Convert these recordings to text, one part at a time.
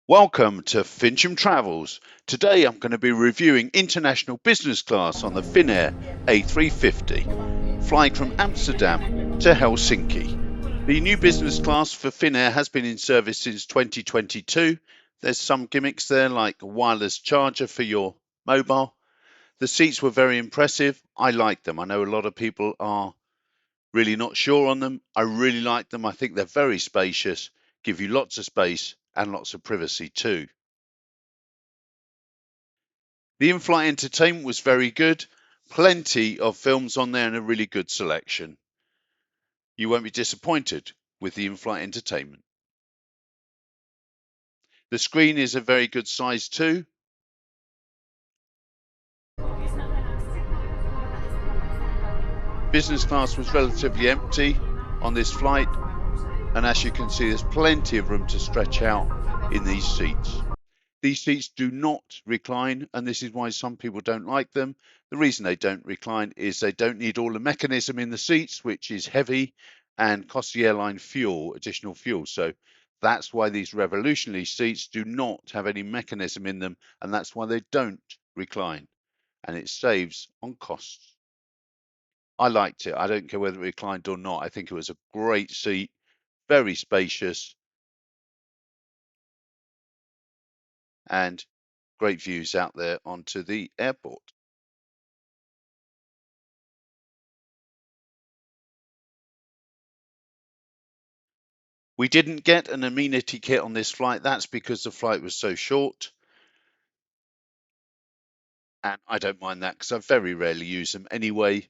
Welcome to Fincham Travels. Today I'm going to be reviewing international business class on the Finnair A350, flying from Amsterdam to Helsinki. The new business class for Finnair has been in service since 2022. There's some gimmicks there like a wireless charger for your mobile. The seats were very impressive. I like them. I know a lot of people are really not sure on them. I really like them. I think they're very spacious, give you lots of space and lots of privacy too. The in-flight entertainment was very good. Plenty of films on there and a really good selection. You won't be disappointed with the in-flight entertainment. The screen is a very good size too. Business class was relatively empty on this flight, and as you can see, there's plenty of room to stretch out in these seats. These seats do not recline, and this is why some people don't like them. The reason they don't recline is they don't need all the mechanism in the seats, which is heavy and costs the airline fuel, additional fuel. So that's why these revolutionary seats do not have any mechanism in them, and that's why they don't recline, and it saves on costs. I liked it. I don't care whether it reclined or not. I think it was a great seat, very spacious, and great views out there onto the airport. We didn't get an amenity kit on this flight. That's because the flight was so short. And I don't mind that because I very rarely use them anyway.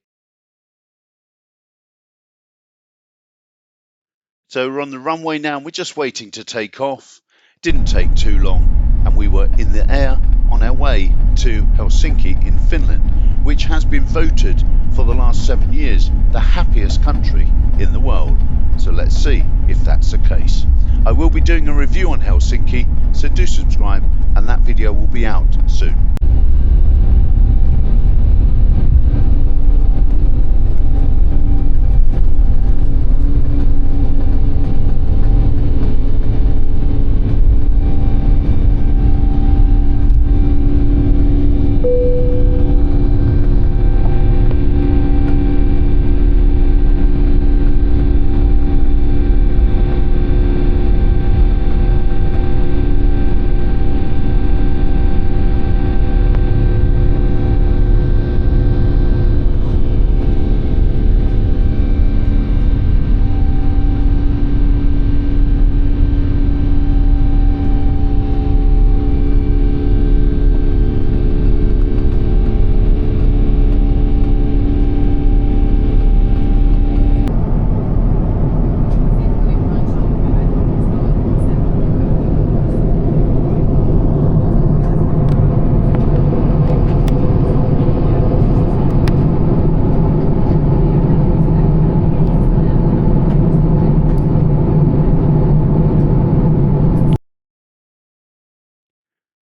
So we're on the runway now and we're just waiting to take off. Didn't take too long and we were in the air on our way to Helsinki in Finland, which has been voted for the last 7 years the happiest country in the world. So let's see if that's the case. I will be doing a review on Helsinki, so do subscribe and that video will be out soon.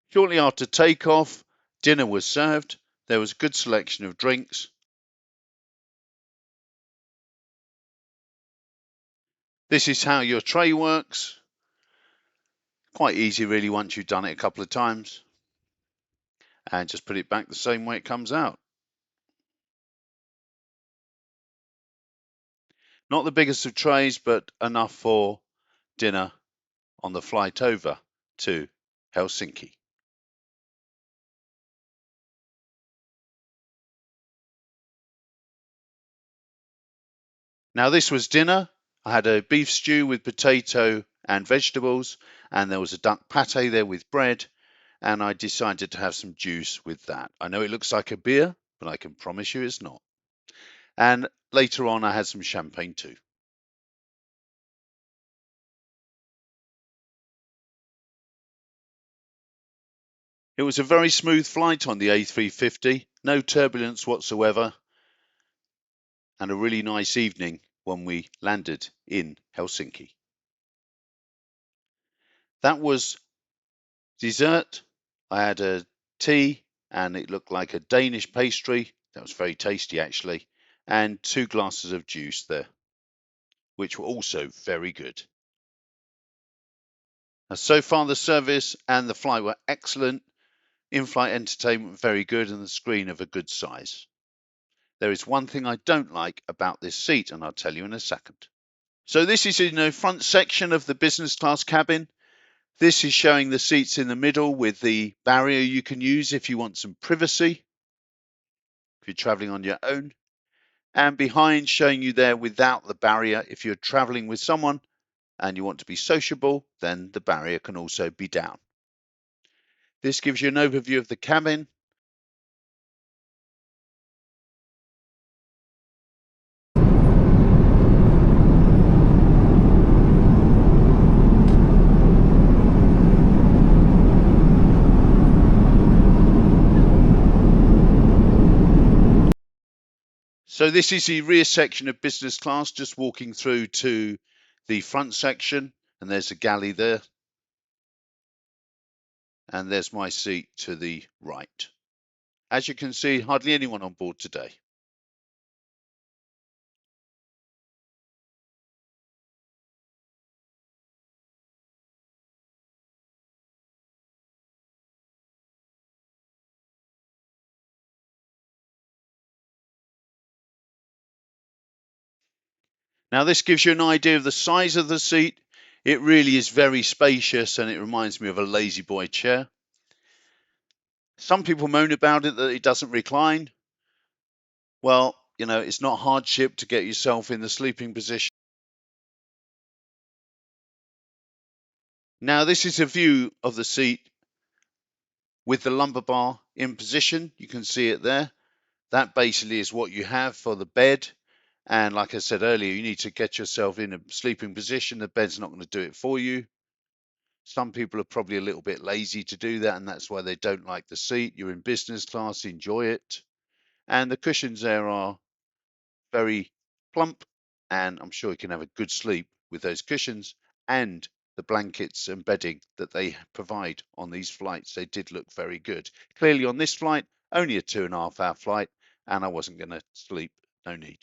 Shortly after takeoff, dinner was served. There was a good selection of drinks. This is how your tray works. Quite easy really once you've done it a couple of times. And just put it back the same way it comes out. Not the biggest of trays, but enough for dinner on the flight over to Helsinki. Now this was dinner. I had a beef stew with potato and vegetables, and there was a duck pate there with bread, and I decided to have some juice with that. I know it looks like a beer, but I can promise you it's not. And later on I had some champagne too. It was a very smooth flight on the A350, no turbulence whatsoever, and a really nice evening when we landed in Helsinki. That was dessert. I had a tea and it looked like a Danish pastry. That was very tasty actually. And 2 glasses of juice there, which were also very good. So far, the service and the flight were excellent. In-flight entertainment very good, and the screen of a good size. There is one thing I don't like about this seat, and I'll tell you in a second. So this is in the front section of the business class cabin. This is showing the seats in the middle with the barrier you can use if you want some privacy, if you're traveling on your own. And behind, showing you there without the barrier, if you're traveling with someone and you want to be sociable, then the barrier can also be down. This gives you an overview of the cabin. So this is the rear section of business class, just walking through to the front section, and there's a galley there. And there's my seat to the right. As you can see, hardly anyone on board today. Now this gives you an idea of the size of the seat. It really is very spacious, and it reminds me of a lazy boy chair. Some people moan about it, that it doesn't recline. Well, you know, it's not hardship to get yourself in the sleeping position. Now this is a view of the seat with the lumbar bar in position. You can see it there. That basically is what you have for the bed. And like I said earlier, you need to get yourself in a sleeping position. The bed's not going to do it for you. Some people are probably a little bit lazy to do that, and that's why they don't like the seat. You're in business class, enjoy it. And the cushions there are very plump, and I'm sure you can have a good sleep with those cushions and the blankets and bedding that they provide on these flights. They did look very good. Clearly on this flight, only a 2.5-hour flight, and I wasn't going to sleep. No need.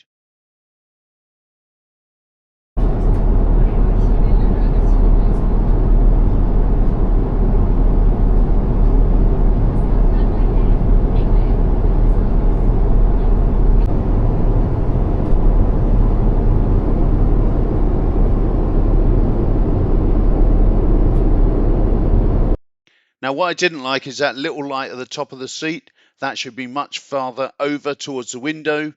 Now, what I didn't like is that little light at the top of the seat. That should be much farther over towards the window.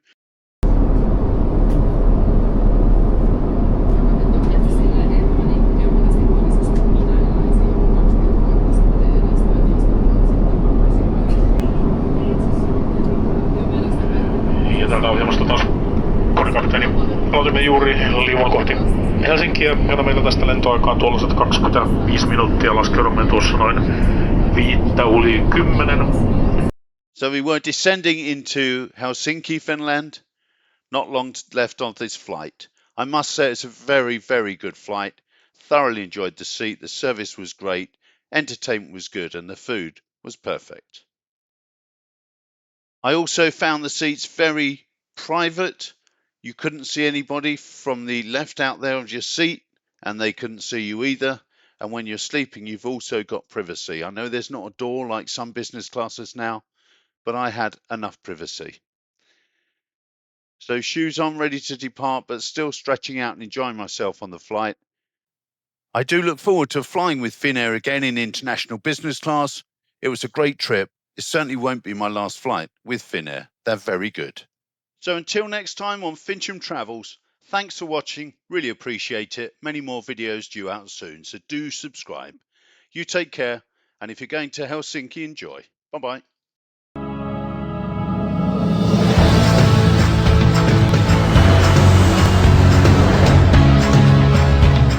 Ja täältä ohjelmasta taas konekapteeni. Aloitimme juuri liuun kohti Helsinkiä, jota meillä tästä lentoaikaa tuollaiset 25 minuuttia. Laskeudumme tuossa noin 9:05. So we were descending into Helsinki, Finland. Not long left on this flight. I must say it's a very, very good flight. Thoroughly enjoyed the seat. The service was great. Entertainment was good, and the food was perfect. I also found the seats very private. You couldn't see anybody from the left out there of your seat, and they couldn't see you either. And when you're sleeping, you've also got privacy. I know there's not a door like some business classes now, but I had enough privacy. So shoes on, ready to depart, but still stretching out and enjoying myself on the flight. I do look forward to flying with Finnair again in international business class. It was a great trip. It certainly won't be my last flight with Finnair. They're very good. So until next time on Fincham Travels, thanks for watching. Really appreciate it. Many more videos due out soon, so do subscribe. You take care, and if you're going to Helsinki, enjoy. Bye-bye.